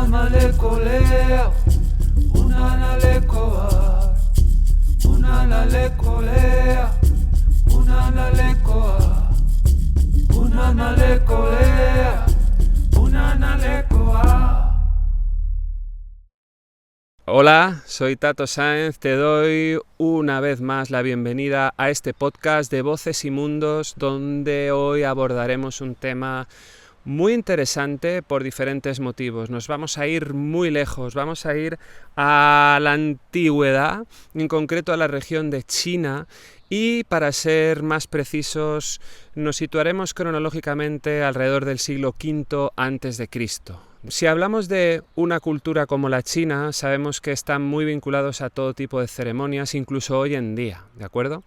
Unanalekolea, unanalekoa, unanalekolea, unanalekoa, unanalekolea, unanalekoa. Hola, soy Tato Sáenz, te doy una vez más la bienvenida a este podcast de Voces y Mundos, donde hoy abordaremos un tema muy interesante por diferentes motivos. Nos vamos a ir muy lejos, vamos a ir a la antigüedad, en concreto a la región de China, y para ser más precisos nos situaremos cronológicamente alrededor del siglo V a.C. Si hablamos de una cultura como la china, sabemos que están muy vinculados a todo tipo de ceremonias, incluso hoy en día, ¿de acuerdo?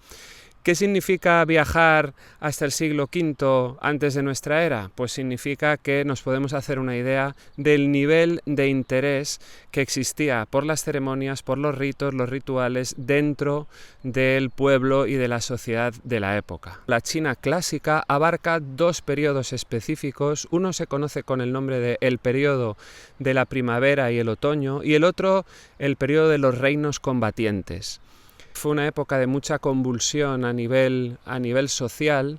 ¿Qué significa viajar hasta el siglo V antes de nuestra era? Pues significa que nos podemos hacer una idea del nivel de interés que existía por las ceremonias, por los ritos, los rituales dentro del pueblo y de la sociedad de la época. La China clásica abarca dos periodos específicos. Uno se conoce con el nombre de el periodo de la primavera y el otoño, y el otro el periodo de los reinos combatientes. Fue una época de mucha convulsión a nivel social,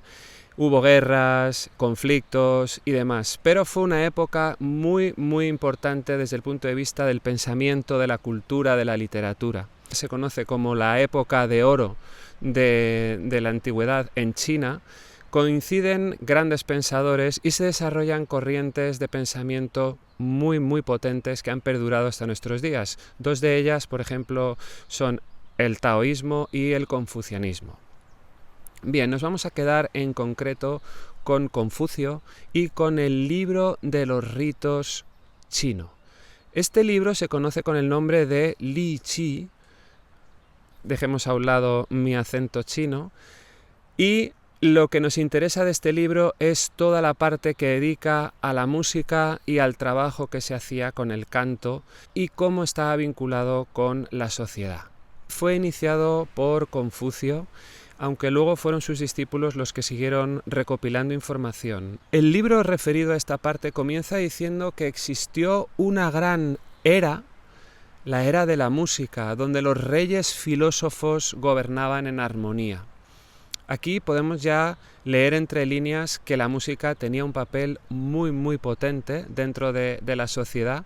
hubo guerras, conflictos y demás, pero fue una época muy importante desde el punto de vista del pensamiento, de la cultura, de la literatura. Se conoce como la época de oro de la antigüedad en China. Coinciden grandes pensadores y se desarrollan corrientes de pensamiento muy potentes que han perdurado hasta nuestros días. Dos de ellas, por ejemplo, son el taoísmo y el confucianismo. Bien, nos vamos a quedar en concreto con Confucio y con el libro de los ritos chino. Este libro se conoce con el nombre de Li Qi, dejemos a un lado mi acento chino, y lo que nos interesa de este libro es toda la parte que dedica a la música y al trabajo que se hacía con el canto y cómo estaba vinculado con la sociedad. Fue iniciado por Confucio, aunque luego fueron sus discípulos los que siguieron recopilando información. El libro referido a esta parte comienza diciendo que existió una gran era, la era de la música, donde los reyes filósofos gobernaban en armonía. Aquí podemos ya leer entre líneas que la música tenía un papel muy potente dentro de la sociedad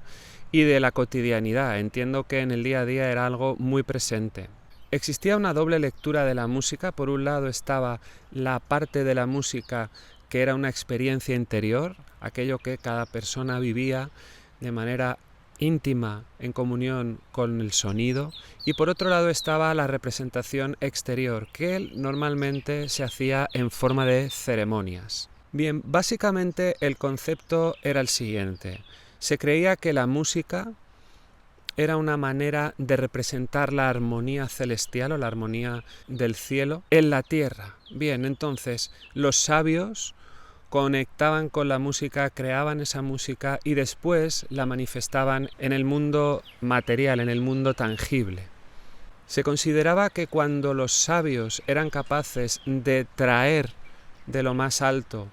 y de la cotidianidad. Entiendo que en el día a día era algo muy presente. Existía una doble lectura de la música. Por un lado estaba la parte de la música que era una experiencia interior, aquello que cada persona vivía de manera íntima en comunión con el sonido, y por otro lado estaba la representación exterior, que normalmente se hacía en forma de ceremonias. Bien, básicamente el concepto era el siguiente. Se creía que la música era una manera de representar la armonía celestial o la armonía del cielo en la tierra. Bien, entonces los sabios conectaban con la música, creaban esa música y después la manifestaban en el mundo material, en el mundo tangible. Se consideraba que cuando los sabios eran capaces de traer de lo más alto,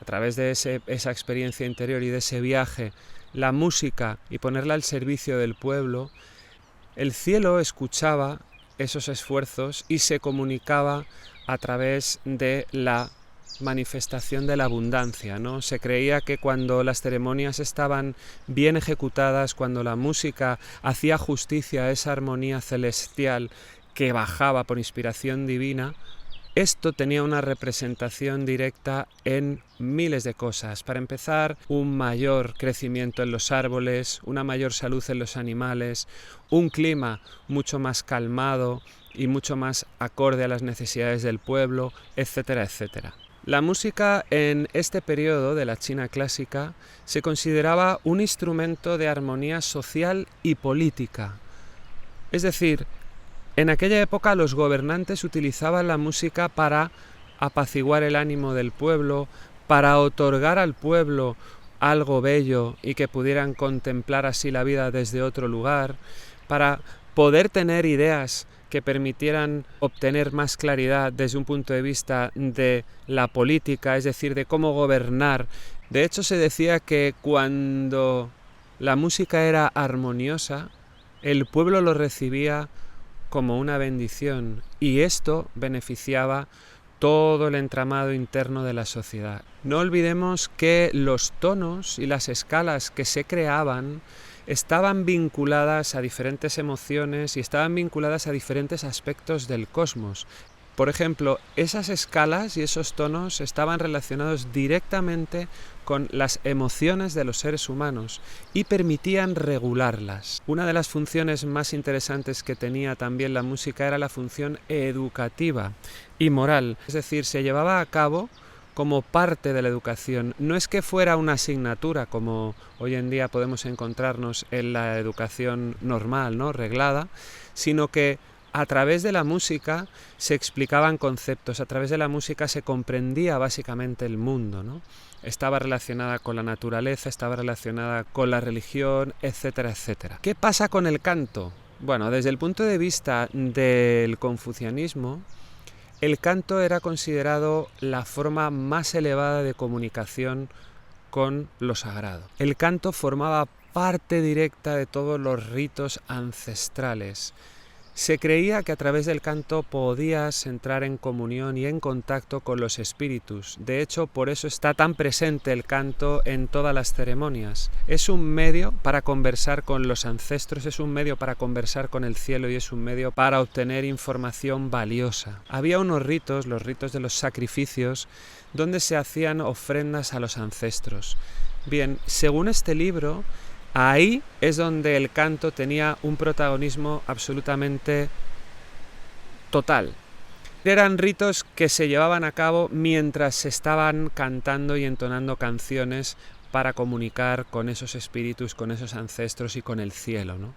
a través de esa experiencia interior y de ese viaje, la música y ponerla al servicio del pueblo, el cielo escuchaba esos esfuerzos y se comunicaba a través de la manifestación de la abundancia, ¿no? Se creía que cuando las ceremonias estaban bien ejecutadas, cuando la música hacía justicia a esa armonía celestial que bajaba por inspiración divina, esto tenía una representación directa en miles de cosas. Para empezar, un mayor crecimiento en los árboles, una mayor salud en los animales, un clima mucho más calmado y mucho más acorde a las necesidades del pueblo, etcétera, etcétera. La música en este periodo de la China clásica se consideraba un instrumento de armonía social y política. Es decir, en aquella época los gobernantes utilizaban la música para apaciguar el ánimo del pueblo, para otorgar al pueblo algo bello y que pudieran contemplar así la vida desde otro lugar, para poder tener ideas que permitieran obtener más claridad desde un punto de vista de la política, es decir, de cómo gobernar. De hecho, se decía que cuando la música era armoniosa, el pueblo lo recibía como una bendición y esto beneficiaba todo el entramado interno de la sociedad. No olvidemos que los tonos y las escalas que se creaban estaban vinculadas a diferentes emociones y estaban vinculadas a diferentes aspectos del cosmos. Por ejemplo, esas escalas y esos tonos estaban relacionados directamente con las emociones de los seres humanos y permitían regularlas. Una de las funciones más interesantes que tenía también la música era la función educativa y moral, es decir, se llevaba a cabo como parte de la educación. No es que fuera una asignatura como hoy en día podemos encontrarnos en la educación normal, ¿no? Reglada, sino que a través de la música se explicaban conceptos, a través de la música se comprendía básicamente el mundo, ¿no? Estaba relacionada con la naturaleza, estaba relacionada con la religión, etcétera, etcétera. ¿Qué pasa con el canto? Bueno, desde el punto de vista del confucianismo, el canto era considerado la forma más elevada de comunicación con lo sagrado. El canto formaba parte directa de todos los ritos ancestrales. Se creía que a través del canto podías entrar en comunión y en contacto con los espíritus. De hecho, por eso está tan presente el canto en todas las ceremonias. Es un medio para conversar con los ancestros, es un medio para conversar con el cielo y es un medio para obtener información valiosa. Había unos ritos, los ritos de los sacrificios, donde se hacían ofrendas a los ancestros. Bien, según este libro, ahí es donde el canto tenía un protagonismo absolutamente total. Eran ritos que se llevaban a cabo mientras se estaban cantando y entonando canciones para comunicar con esos espíritus, con esos ancestros y con el cielo, ¿no?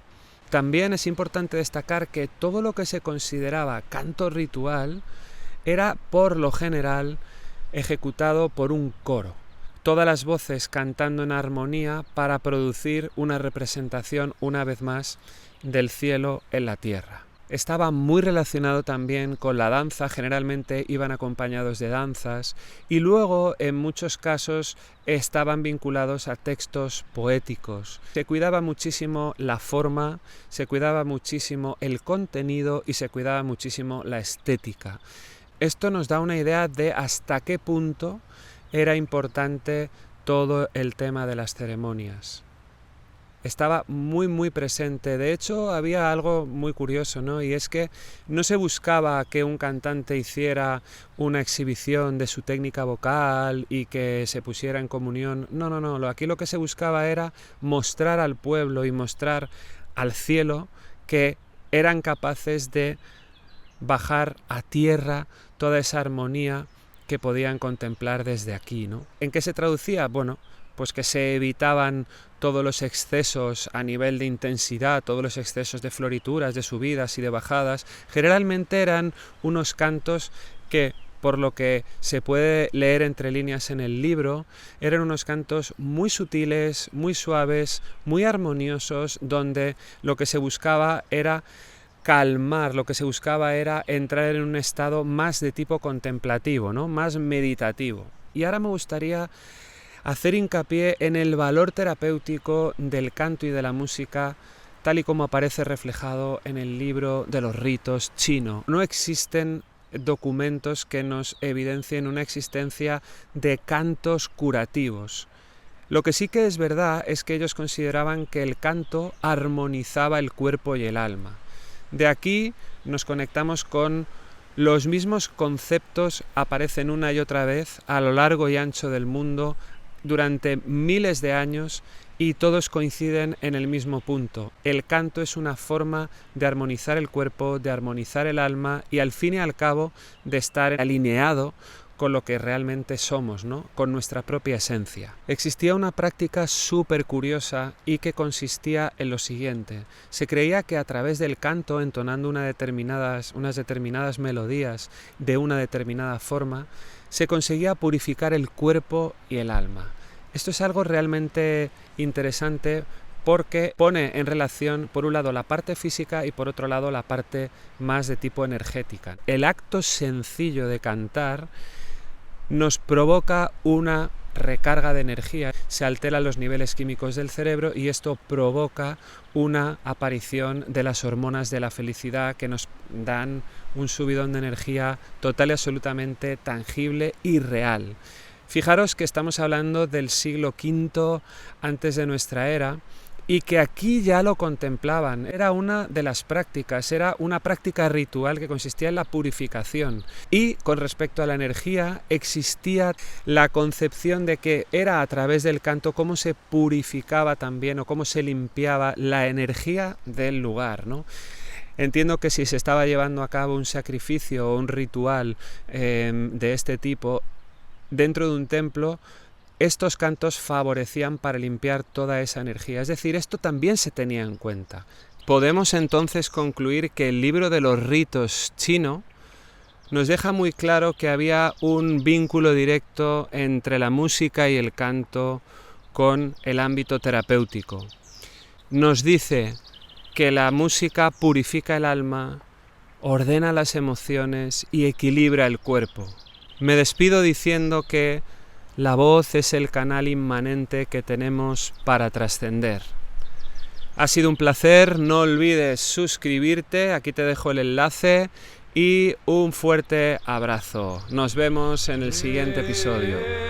También es importante destacar que todo lo que se consideraba canto ritual era, por lo general, ejecutado por un coro. Todas las voces cantando en armonía para producir una representación, una vez más, del cielo en la tierra. Estaba muy relacionado también con la danza, generalmente iban acompañados de danzas y luego en muchos casos estaban vinculados a textos poéticos. Se cuidaba muchísimo la forma, se cuidaba muchísimo el contenido y se cuidaba muchísimo la estética. Esto nos da una idea de hasta qué punto era importante todo el tema de las ceremonias. Estaba muy presente. De hecho, había algo muy curioso, ¿no? Y es que no se buscaba que un cantante hiciera una exhibición de su técnica vocal y que se pusiera en comunión. No. Aquí lo que se buscaba era mostrar al pueblo y mostrar al cielo que eran capaces de bajar a tierra toda esa armonía que podían contemplar desde aquí, ¿no? ¿En qué se traducía? Bueno, pues que se evitaban todos los excesos a nivel de intensidad, todos los excesos de florituras, de subidas y de bajadas. Generalmente eran unos cantos que, por lo que se puede leer entre líneas en el libro, eran unos cantos muy sutiles, muy suaves, muy armoniosos, donde lo que se buscaba era calmar, lo que se buscaba era entrar en un estado más de tipo contemplativo, ¿no? Más meditativo. Y ahora me gustaría hacer hincapié en el valor terapéutico del canto y de la música, tal y como aparece reflejado en el libro de los ritos chino. No existen documentos que nos evidencien una existencia de cantos curativos. Lo que sí que es verdad es que ellos consideraban que el canto armonizaba el cuerpo y el alma. De aquí nos conectamos con los mismos conceptos, aparecen una y otra vez a lo largo y ancho del mundo durante miles de años y todos coinciden en el mismo punto. El canto es una forma de armonizar el cuerpo, de armonizar el alma y al fin y al cabo de estar alineado con lo que realmente somos, ¿no? Con nuestra propia esencia. Existía una práctica súper curiosa y que consistía en lo siguiente. Se creía que a través del canto, entonando unas determinadas melodías de una determinada forma, se conseguía purificar el cuerpo y el alma. Esto es algo realmente interesante porque pone en relación, por un lado, la parte física y por otro lado, la parte más de tipo energética. El acto sencillo de cantar nos provoca una recarga de energía, se alteran los niveles químicos del cerebro y esto provoca una aparición de las hormonas de la felicidad que nos dan un subidón de energía total y absolutamente tangible y real. Fijaros que estamos hablando del siglo V antes de nuestra era y que aquí ya lo contemplaban. Era una de las prácticas, era una práctica ritual que consistía en la purificación. Y con respecto a la energía, existía la concepción de que era a través del canto cómo se purificaba también o cómo se limpiaba la energía del lugar, ¿no? Entiendo que si se estaba llevando a cabo un sacrificio o un ritual de este tipo dentro de un templo, estos cantos favorecían para limpiar toda esa energía. Es decir, esto también se tenía en cuenta. Podemos entonces concluir que el libro de los ritos chino nos deja muy claro que había un vínculo directo entre la música y el canto con el ámbito terapéutico. Nos dice que la música purifica el alma, ordena las emociones y equilibra el cuerpo. Me despido diciendo que la voz es el canal inmanente que tenemos para trascender. Ha sido un placer, no olvides suscribirte, aquí te dejo el enlace y un fuerte abrazo. Nos vemos en el siguiente episodio.